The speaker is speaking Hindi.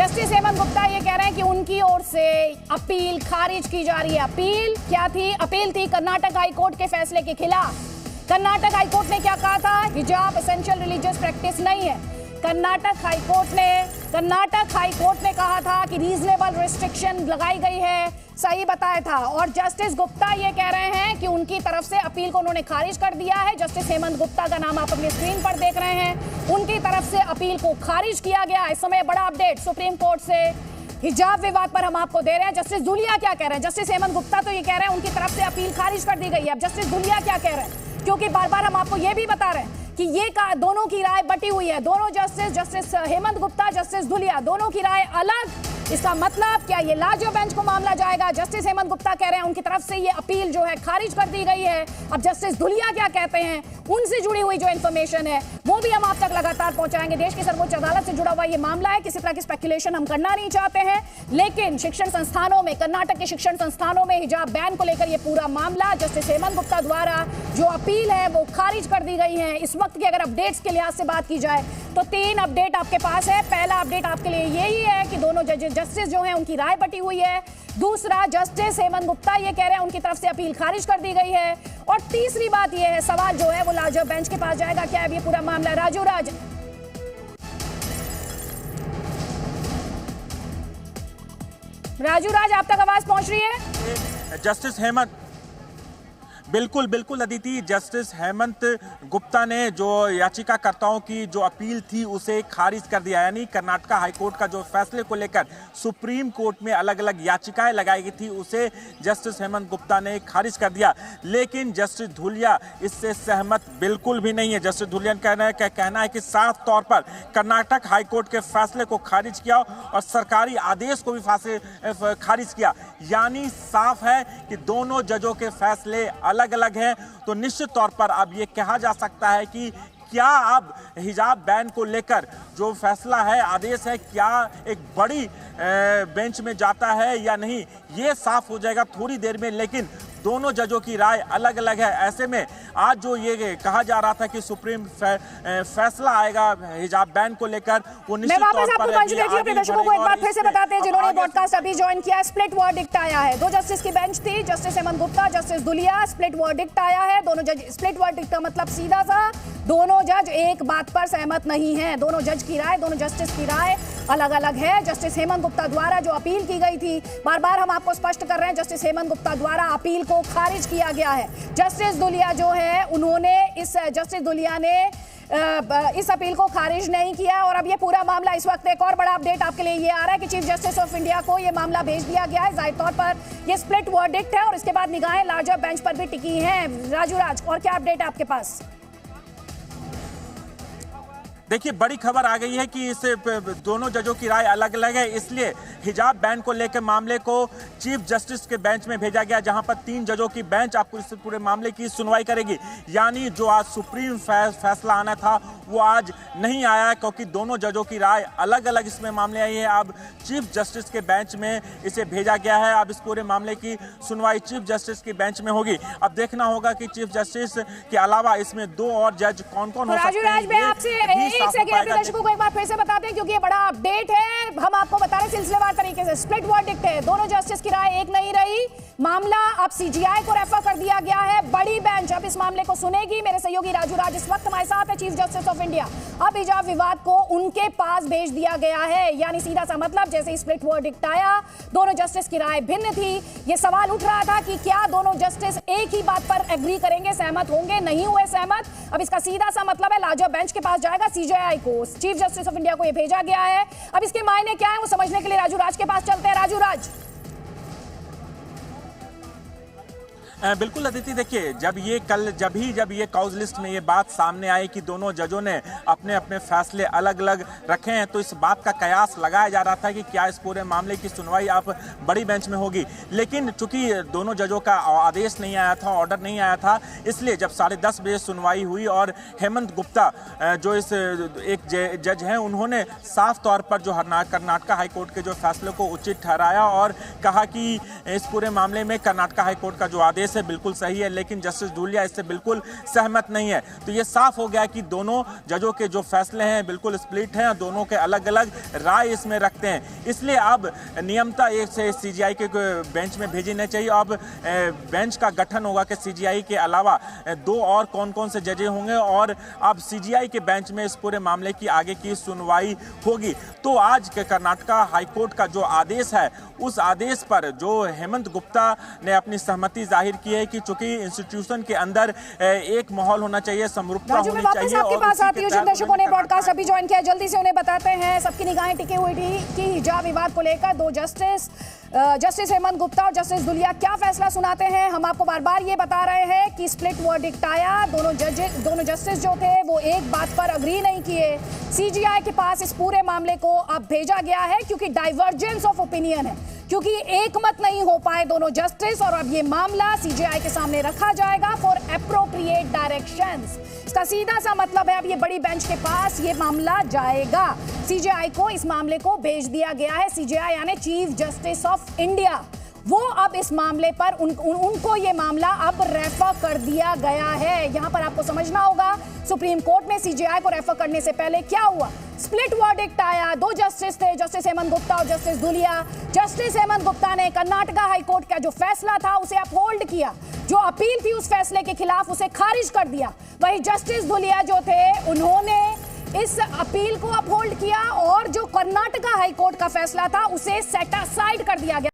जस्टिस हेमंत गुप्ता ये कह रहे हैं कि उनकी ओर से अपील खारिज की जा रही है। अपील क्या थी? अपील थी कर्नाटक हाईकोर्ट के फैसले के खिलाफ। कर्नाटक हाईकोर्ट ने क्या कहा था? हिजाब एसेंशियल रिलीजियस प्रैक्टिस नहीं है। कर्नाटक हाईकोर्ट ने कहा था कि रीजनेबल रिस्ट्रिक्शन लगाई गई है, सही बताया था। और जस्टिस गुप्ता ये कह रहे हैं कि उनकी तरफ से अपील को उन्होंने खारिज कर दिया है। जस्टिस हेमंत गुप्ता का नाम आप अपनी स्क्रीन पर देख रहे हैं। उनकी तरफ से अपील को खारिज किया गया। इस समय बड़ा अपडेट सुप्रीम कोर्ट से हिजाब विवाद पर हम आपको दे रहे हैं। जस्टिस धुलिया क्या कह रहे हैं? जस्टिस हेमंत गुप्ता तो ये कह रहे हैं उनकी तरफ से अपील खारिज कर दी गई है। अब जस्टिस धुलिया क्या कह रहे हैं? क्योंकि बार बार हम आपको ये भी बता रहे हैं कि ये दोनों की राय बटी हुई है। दोनों जस्टिस हेमंत गुप्ता, जस्टिस धुलिया, दोनों की राय अलग। इसका मतलब क्या ये लार्जर बेंच को मामला जाएगा? जस्टिस हेमंत गुप्ता कह रहे हैं उनकी तरफ से ये अपील जो है खारिज कर दी गई है। अब जस्टिस धुलिया क्या कहते हैं, उनसे जुड़ी हुई जो इन्फॉर्मेशन है वो भी हम आप तक लगातार पहुंचाएंगे। देश की सर्वोच्च अदालत से जुड़ा हुआ ये मामला है, किसी तरह की स्पेकुलेशन हम करना नहीं चाहते हैं, लेकिन शिक्षण संस्थानों में, कर्नाटक के शिक्षण संस्थानों में हिजाब बैन को लेकर ये पूरा मामला जस्टिस हेमंत गुप्ता द्वारा जो अपील है वो खारिज कर दी गई है। इस वक्त की अगर अपडेट्स के लिहाज से बात की जाए तो 3 अपडेट आपके पास है। पहला अपडेट आपके लिए यही है कि दोनों जस्टिस जो हैं उनकी राय बटी हुई है। दूसरा, जस्टिस हेमंत गुप्ता ये कह रहे हैं उनकी तरफ से अपील खारिज कर दी गई है। और तीसरी बात ये है, सवाल जो है वो लार्जर बेंच के पास जाएगा। क्या है ये पूरा मामला? राजू राज आप तक आवाज पहुंच रही है? जस्टिस हेमंत, बिल्कुल अदिति, जस्टिस हेमंत गुप्ता ने जो याचिकाकर्ताओं की जो अपील थी उसे खारिज कर दिया। यानी कर्नाटक हाईकोर्ट का जो फैसले को लेकर सुप्रीम कोर्ट में अलग अलग याचिकाएं लगाई गई थी उसे जस्टिस हेमंत गुप्ता ने खारिज कर दिया। लेकिन जस्टिस धुलिया इससे सहमत बिल्कुल भी नहीं है। जस्टिस धुलिया का कहना है कि साफ तौर पर कर्नाटक हाईकोर्ट के फैसले को खारिज किया और सरकारी आदेश को भी खारिज किया। यानी साफ है कि दोनों जजों के फैसले अलग है। तो निश्चित तौर पर अब ये कहा जा सकता है कि क्या अब हिजाब बैन को लेकर जो फैसला है, आदेश है, क्या एक बड़ी बेंच में जाता है या नहीं, ये साफ हो जाएगा थोड़ी देर में। लेकिन दोनों जजों की राय अलग अलग है। ऐसे में आज जो ये कहा जा रहा था कि सुप्रीम फैसला आएगा हिजाब बैन को लेकर, वो निश्चित तौर पर दर्शकों को एक बार फिर से बताते हैं जिन्होंने पॉडकास्ट अभी ज्वाइन किया। स्प्लिट वर्डिक्ट आया है। 2 जस्टिस की बेंच थी, justice Hemant Gupta, justice Dhulia. Split verdict आया है। दोनों जज, स्प्लिट वर्डिक्ट का मतलब सीधा सा दोनों जज एक बात पर सहमत नहीं है। दोनों जज की राय, दोनों जस्टिस की राय अलग अलग है। जस्टिस हेमंत गुप्ता द्वारा जो अपील की गई थी, बार बार हम आपको स्पष्ट कर रहे हैं, जस्टिस हेमंत गुप्ता द्वारा अपील को खारिज किया गया है। जस्टिस धुलिया जो है उन्होंने जस्टिस धुलिया ने इस अपील को खारिज नहीं किया। और अब ये पूरा मामला, इस वक्त एक और बड़ा अपडेट आपके लिए ये आ रहा है कि चीफ जस्टिस ऑफ इंडिया को ये मामला भेज दिया गया है। जाहिर तौर पर ये स्प्लिट वर्डिक्ट है और इसके बाद निगाहें लार्जर बेंच पर भी टिकी हैं। राजू राज, और क्या अपडेट है आपके पास? देखिए, बड़ी खबर आ गई है कि इस दोनों जजों की राय अलग अलग है, इसलिए हिजाब बैन को लेकर मामले को चीफ जस्टिस के बेंच में भेजा गया, जहां पर 3 जजों की बेंच आपको इस पूरे मामले की सुनवाई करेगी। यानी जो आज सुप्रीम फैसला आना था वो आज नहीं आया, क्योंकि दोनों जजों की राय अलग अलग इसमें मामले आई है। अब चीफ जस्टिस के बेंच में इसे भेजा गया है। अब इस पूरे मामले की सुनवाई चीफ जस्टिस के बेंच में होगी। अब देखना होगा कि चीफ जस्टिस के अलावा इसमें 2 और जज कौन कौन हो सकते हैं। एक सेकंड दर्शकों को एक बार फिर से बताते हैं, क्योंकि ये बड़ा अपडेट है। हम आपको बता रहे हैं सिलसिलेवार तरीके से। स्प्लिट वर्डिक्ट है, दोनों जस्टिस की राय एक नहीं रही। मामला अब सीजीआई को रेफर कर दिया गया है। बड़ी बेंच अब इस मामले को सुनेगी। मेरे सहयोगी राजू राज इस वक्त हमारे साथ है, चीफ जस्टिस ऑफ इंडिया। अब हिजाब विवाद को उनके पास भेज दिया गया है। यानी सीधा सा मतलब, जैसे ही स्प्लिट वर्डिक्ट आया, दोनों जस्टिस की राय भिन्न थी। ये सवाल उठ रहा था कि क्या दोनों जस्टिस एक ही बात पर एग्री करेंगे, सहमत होंगे, नहीं हुए सहमत। अब इसका सीधा सा मतलब है लार्जर बेंच के पास जाएगा, सीजीआई को, चीफ जस्टिस ऑफ इंडिया को ये भेजा गया है। अब इसके मायने क्या है वो समझने के लिए राजू राज के पास चलते हैं। राजू राज। बिल्कुल अदिति, देखिए, जब ये काउज लिस्ट में ये बात सामने आई कि दोनों जजों ने अपने अपने फैसले अलग अलग रखे हैं, तो इस बात का कयास लगाया जा रहा था कि क्या इस पूरे मामले की सुनवाई अब बड़ी बेंच में होगी। लेकिन चूंकि दोनों जजों का आदेश नहीं आया था, ऑर्डर नहीं आया था, इसलिए जब 10:30 बजे सुनवाई हुई और हेमंत गुप्ता जो इस एक जज हैं, उन्होंने साफ तौर पर जो कर्नाटक हाईकोर्ट के जो फैसले को उचित ठहराया और कहा कि इस पूरे मामले में कर्नाटक हाईकोर्ट का जो आदेश से बिल्कुल सही है, लेकिन जस्टिस धूलिया इससे बिल्कुल सहमत नहीं है। तो ये साफ हो गया कि दोनों जजों के जो फैसले हैं बिल्कुल स्प्लिट हैं, दोनों के अलग अलग राय इसमें रखते हैं। इसलिए अब नियमता एक से सीजीआई के बेंच में भेजना चाहिए। अब बेंच का गठन होगा कि सीजीआई के अलावा दो और कौन कौन से जजें होंगे, और अब सीजीआई के बेंच में इस पूरे मामले की आगे की सुनवाई होगी। तो आज के कर्नाटका हाईकोर्ट का जो आदेश है, उस आदेश पर जो हेमंत गुप्ता ने अपनी सहमति जाहिर की है कि चूंकि इंस्टीट्यूशन के अंदर एक माहौल होना चाहिए, समरूपता होनी चाहिए। आपके पास आती हूं, जिन दर्शकों ने ब्रॉडकास्ट अभी ज्वाइन किया जल्दी से उन्हें बताते हैं। सबकी निगाहें टिकी हुई थी कि हिजाब विवाद को लेकर दो जस्टिस हेमंत गुप्ता और जस्टिस धूलिया क्या फैसला सुनाते हैं। हम आपको बार बार ये बता रहे हैं कि स्प्लिट वर्डिक्ट आया, दोनों जस्टिस जो थे वो एक बात पर अग्री नहीं किए। सीजीआई के पास इस पूरे मामले को अब भेजा गया है क्योंकि डाइवर्जेंस ऑफ ओपिनियन है, क्योंकि एक मत नहीं हो पाए दोनों जस्टिस, और अब ये मामला सीजीआई के सामने रखा जाएगा फॉर एप्रोप्रिएट डायरेक्शंस। इसका सीधा सा मतलब है अब ये बड़ी बेंच के पास ये मामला जाएगा। सीजीआई को इस मामले को भेज दिया गया है। सीजीआई यानी चीफ जस्टिस ऑफ इंडिया, वो अब इस मामले पर उनको ये मामला अब रेफर कर दिया गया है। यहां पर आपको समझना होगा सुप्रीम कोर्ट में सीजीआई को रेफर करने से पहले क्या हुआ। स्प्लिट वर्डिक्ट आया, दो जस्टिस थे, जस्टिस हेमंत गुप्ता और जस्टिस धूलिया। जस्टिस हेमंत गुप्ता ने कर्नाटका हाईकोर्ट का जो फैसला था उसे अपहोल्ड किया, जो अपील थी उस फैसले के खिलाफ उसे खारिज कर दिया। वही जस्टिस धूलिया जो थे उन्होंने इस अपील को अपहोल्ड किया और जो कर्नाटका हाईकोर्ट का फैसला था उसे सेट असाइड कर दिया गया।